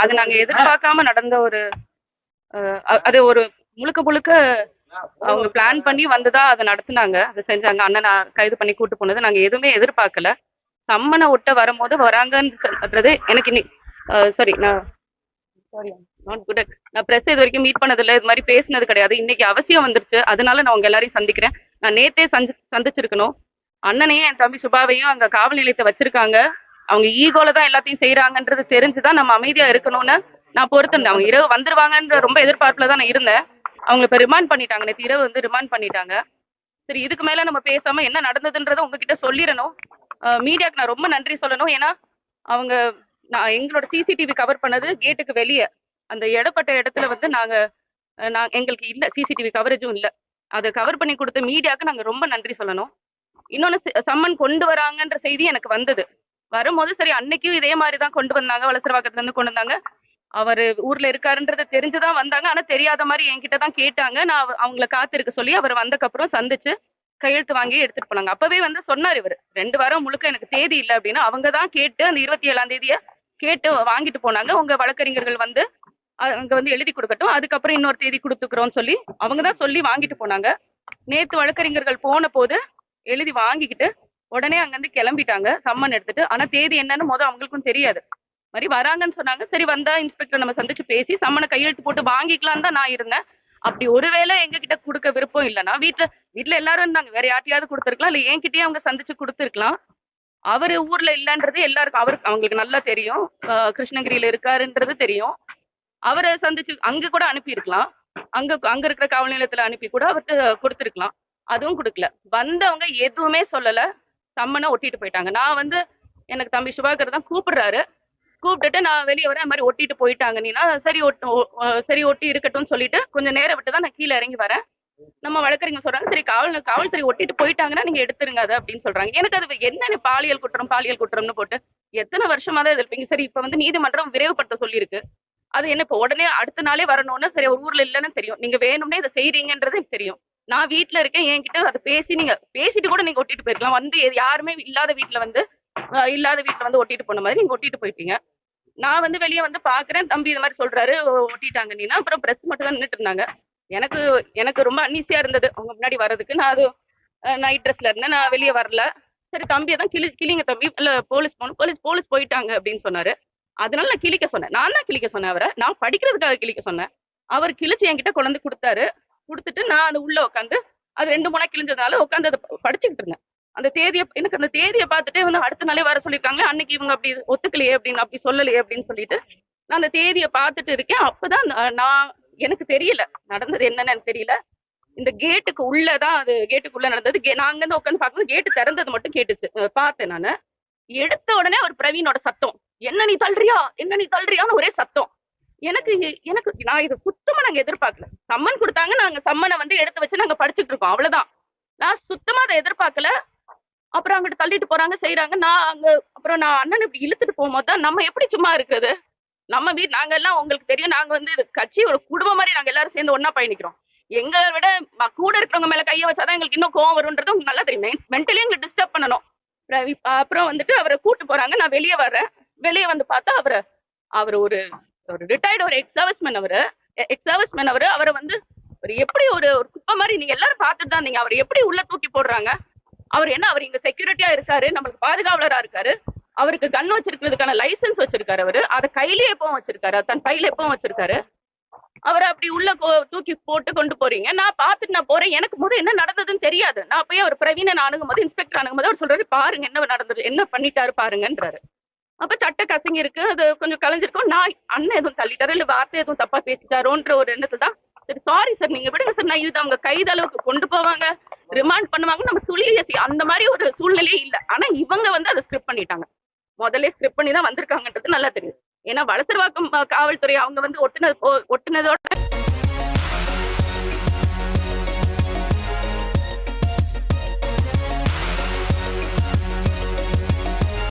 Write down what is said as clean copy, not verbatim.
அது நாங்க எதிர்பார்க்காம நடந்த ஒரு அது ஒரு முழுக்க முழுக்க அவங்க பிளான் பண்ணி வந்துதான் அதை நடத்துனாங்க, அதை செஞ்சாங்க. அண்ணனை கைது பண்ணி கூட்டு போனது நாங்க எதுவுமே எதிர்பார்க்கல. சம்மனை ஒட்ட வரும்போது வராங்கன்னு சொல்றது எனக்கு சாரி நான் சாரி நாட் குட். நான் பிரஸ் இது வரைக்கும் மீட் பண்ணதில்லை, இது மாதிரி பேசினது கிடையாது. இன்னைக்கு அவசியம் வந்துருச்சு, அதனால நான் உங்க எல்லாரையும் சந்திக்கிறேன். நான் நேத்தே சந்திச்சிருக்கணும். அண்ணனையும் என் தம்பி சுபாவையும் அங்க காவல் நிலையத்தை வச்சிருக்காங்க. அவங்க ஈகோல தான் எல்லாத்தையும் செய்யறாங்கன்றது தெரிஞ்சுதான் நம்ம அமைதியா இருக்கணும்னு நான் பொறுத்திருந்தேன். அவங்க இரவு வந்துருவாங்கன்ற ரொம்ப எதிர்பார்ப்புல தான் நான் இருந்தேன். அவங்க இப்ப ரிமாண்ட் பண்ணிட்டாங்க, நேற்று இரவு வந்து ரிமாண்ட் பண்ணிட்டாங்க. சரி, இதுக்கு மேல நம்ம பேசாம என்ன நடந்ததுன்றதை உங்ககிட்ட சொல்லிடணும். மீடியாவுக்கு நான் ரொம்ப நன்றி சொல்லணும். ஏன்னா அவங்க நான் எங்களோட சிசிடிவி கவர் பண்ணது கேட்டுக்கு வெளியே, அந்த இடப்பட்ட இடத்துல வந்து எங்களுக்கு இல்ல, சிசிடிவி கவரேஜும் இல்ல. அதை கவர் பண்ணி கொடுத்த மீடியாவுக்கு நாங்க ரொம்ப நன்றி சொல்லணும். இன்னொன்னு, சம்மன் கொண்டு வராங்கன்ற செய்தி எனக்கு வந்தது. வரும்போது சரி, அன்னைக்கும் இதே மாதிரிதான் கொண்டு வந்தாங்க, வலசரவாக்கத்துல இருந்து கொண்டு வந்தாங்க. அவரு ஊர்ல இருக்காருன்றத தெரிஞ்சுதான் வந்தாங்க. ஆனா தெரியாத மாதிரி என்கிட்ட தான் கேட்டாங்க. நான் அவங்கள காத்திருக்க சொல்லி அவர் வந்தக்கப்புறம் சந்திச்சு கையெழுத்து வாங்கி எடுத்துட்டு போனாங்க. அப்பவே வந்து சொன்னார் இவர் 2 வாரம் முழுக்க எனக்கு தேதி இல்லை அப்படின்னு. அவங்க தான் கேட்டு அந்த 27ஆம் தேதிய கேட்டு வாங்கிட்டு போனாங்க. உங்க வழக்கறிஞர்கள் வந்து அங்க வந்து எழுதி கொடுக்கட்டும், அதுக்கப்புறம் இன்னொரு தேதி கொடுத்துக்கிறோம்னு சொல்லி அவங்க தான் சொல்லி வாங்கிட்டு போனாங்க. நேத்து வழக்கறிஞர்கள் போன போது எழுதி வாங்கிக்கிட்டு உடனே அங்கிருந்து கிளம்பிட்டாங்க சம்மன் எடுத்துட்டு. ஆனா தேதி என்னன்னு அவங்களுக்கும் தெரியாது. மாதிரி வராங்கன்னு சொன்னாங்க. சரி, வந்தா இன்ஸ்பெக்டர் நம்ம சந்திச்சு பேசி சம்மனை கையெழுத்து போட்டு வாங்கிக்கலாம் தான் நான் இருந்தேன். அப்படி ஒருவேளை எங்க கிட்ட கொடுக்க விருப்பம் இல்லைன்னா வீட்டுல எல்லாரும் இருந்தாங்க, வேற யார்ட்டையாவது கொடுத்துருக்கலாம், இல்ல என்கிட்டயே அவங்க சந்திச்சு கொடுத்துருக்கலாம். அவரு ஊர்ல இல்லன்றது எல்லாருக்கும் அவங்களுக்கு நல்லா தெரியும். கிருஷ்ணகிரியில இருக்காருன்றது தெரியும். அவரை சந்திச்சு அங்க கூட அனுப்பி இருக்கலாம். அங்க இருக்கிற காவல் நிலையத்துல அனுப்பி கூட அவர்கிட்ட கொடுத்துருக்கலாம். அதுவும் கொடுக்கல. வந்தவங்க எதுவுமே சொல்லல, சம்மனை ஒட்டிட்டு போயிட்டாங்க. நான் வந்து எனக்கு தம்பி சுபாகர் தான் கூப்பிடுறாரு. கூப்பிட்டுட்டு நான் வெளியே வரேன், மாதிரி ஒட்டிட்டு போயிட்டாங்க. நீனா சரி சரி ஒட்டி இருக்கட்டும்னு சொல்லிட்டு கொஞ்சம் நேரம் விட்டு தான் நான் கீழே இறங்கி வரேன். நம்ம வழக்கறிஞர் சொல்றாங்க, சரி காவல்துறை ஒட்டிட்டு போயிட்டாங்கன்னா நீங்க எடுத்துருங்க அதை அப்படின்னு சொல்றாங்க. எனக்கு அது என்ன பாலியல் குற்றம்னு போட்டு எத்தனை வருஷமா தான் இருப்பீங்க. சரி, இப்ப வந்து நீதிமன்றம் விரைவுபடுத்த சொல்லியிருக்கு. அது என்ன இப்ப உடனே அடுத்த நாளே வரணும்னு, சரி ஒரு ஊர்ல இல்லைன்னு தெரியும், நீங்க வேணும்னே இதை செய்றீங்கன்றது எனக்கு தெரியும். நான் வீட்டுல இருக்கேன், என்கிட்ட அதை பேசிட்டு கூட நீங்க ஒட்டிட்டு போயிருக்கலாம். வந்து யாருமே இல்லாத வீட்டுல வந்து ஒட்டிட்டு போன மாதிரி நீங்க ஒட்டிட்டு போயிட்டீங்க. நான் வந்து வெளியே வந்து பாக்குறேன், தம்பி இது மாதிரி சொல்றாரு ஒட்டிட்டாங்க நீனா. அப்புறம் பிரஸ் மட்டும் தான் நின்றுட்டு இருந்தாங்க. எனக்கு ரொம்ப அன்ஈஸியா இருந்தது அவங்க முன்னாடி வர்றதுக்கு. நான் அது நைட் ட்ரெஸ்ல இருந்தேன், நான் வெளியே வரல. சரி, தம்பியை தான் கிளிங்க தம்பி, இல்ல போலீஸ் போகணும், போலீஸ் போயிட்டாங்க அப்படின்னு சொன்னாரு. அதனால நான் கிளிக்க சொன்னேன். நான் தான் கிளிக்க சொன்னேன், அவரை நான் படிக்கிறதுக்காக கிளிக்க சொன்னேன். அவர் கிழிச்சு என்கிட்ட கொண்டு கொடுத்தாரு. கொடுத்துட்டு நான் அது உள்ள உட்காந்து அது 2-3 கிழிஞ்சதுனால உட்காந்து அதை படிச்சுக்கிட்டு இருந்தேன். அந்த தேதியை பார்த்துட்டே வந்து அடுத்த நாளே வர சொல்லியிருக்காங்க. அன்னைக்கு இவங்க அப்படி ஒத்துக்கலையே அப்படின்னு, அப்படி சொல்லலையே அப்படின்னு சொல்லிட்டு நான் அந்த தேதியை பார்த்துட்டு இருக்கேன். அப்பதான் நான் எனக்கு தெரியல நடந்தது என்னன்னு எனக்கு தெரியல. இந்த கேட்டுக்கு உள்ளதான், அது கேட்டுக்குள்ள நடந்தது. நான் அங்கிருந்து உட்காந்து பார்க்கும்போது கேட்டு திறந்தது மட்டும் கேட்டுச்சு, பார்த்தேன் நானு. எடுத்த உடனே ஒரு பிரவீனோட சத்தம், என்ன நீ தள்ளுறியான்னு ஒரே சத்தம். எனக்கு நான் இது சுத்தமா நாங்க எதிர்பார்க்கல. சம்மன் கொடுத்தாங்க, நாங்க சம்மனை வந்து எடுத்து வச்சு நாங்க படிச்சுட்டு இருக்கோம், அவ்வளவுதான். நான் சுத்தமா அதை எதிர்பார்க்கல. அப்புறம் அங்கிட்டு தள்ளிட்டு போறாங்க, செய்யறாங்க. அப்புறம் நான் அண்ணன் இப்படி இழுத்துட்டு போகும்போது தான் நம்ம எப்படி சும்மா இருக்குது. நம்ம நாங்க எல்லாம் உங்களுக்கு தெரியும், நாங்க வந்து கட்சி ஒரு குடும்பம் மாதிரி நாங்க எல்லாரும் சேர்ந்து ஒன்னா பயணிக்கிறோம். எங்களை விட கூட இருக்கிறவங்க மேல கையை வச்சாதான் எங்களுக்கு இன்னும் கோவம் வரும்ன்றது உங்களுக்கு நல்லா தெரியும். மென்டலி எங்களுக்கு டிஸ்டர்ப் பண்ணணும். அப்புறம் வந்துட்டு அவரை கூட்டு போறாங்க. நான் வெளியே வர்றேன். வெளியே வந்து பார்த்தா அவர் ஒரு ரிட்டையர்டு ஒரு எக்ஸ் சர்வீஸ்மேன். அவரை வந்து எப்படி ஒரு குப்பை மாதிரி நீங்க எல்லாரும் பார்த்துட்டு தான் இருந்தீங்க. அவர் எப்படி உள்ள தூக்கி போடுறாங்க. அவர் இங்க செக்யூரிட்டியா இருக்காரு, நம்மளுக்கு பாதுகாவலரா இருக்காரு. அவருக்கு கன் வச்சிருக்கிறதுக்கான லைசன்ஸ் வச்சிருக்காரு. அவரு அதை கையிலேயே எப்பவும் வச்சிருக்காரு, தன் பையில எப்பவும் வச்சிருக்காரு. அவரை அப்படி உள்ள தூக்கி போட்டு கொண்டு போறீங்க. நான் பார்த்துட்டு நான் போறேன். எனக்கு என்ன நடந்ததுன்னு தெரியாது. நான் போய் அவர் பிரவீனை அணுகும்போது, இன்ஸ்பெக்டர் அணுகும்போது அவர் சொல்றாரு, பாருங்க என்ன நடந்தது, என்ன பண்ணிட்டாரு பாருங்கன்றாரு. அப்ப சட்ட கசங்கி இருக்கு, அது கொஞ்சம் கலைஞ்சிருக்கும். நான் அண்ணன் எதுவும் தள்ளிட்டாரு இல்ல வார்த்தை எதுவும் தப்பா பேசிட்டாரோன்ற ஒரு எண்ணத்தை தான், சரி சாரி சார் நீங்க விடுங்க சார், நான் இது அவங்க கைது அளவுக்கு கொண்டு போவாங்க, ரிமாண்ட் பண்ணுவாங்க, நம்ம அந்த மாதிரி ஒரு சூழ்நிலையே இல்லை. ஆனா இவங்க வந்து அதை ஸ்கிரிப்ட் பண்ணிட்டாங்க. முதல்ல ஸ்கிரிப்ட் பண்ணி தான் வந்திருக்காங்கன்றது நல்லா தெரியும். ஏன்னா வலசரவாக்கம் காவல்துறை அவங்க வந்து ஒட்டுனதோட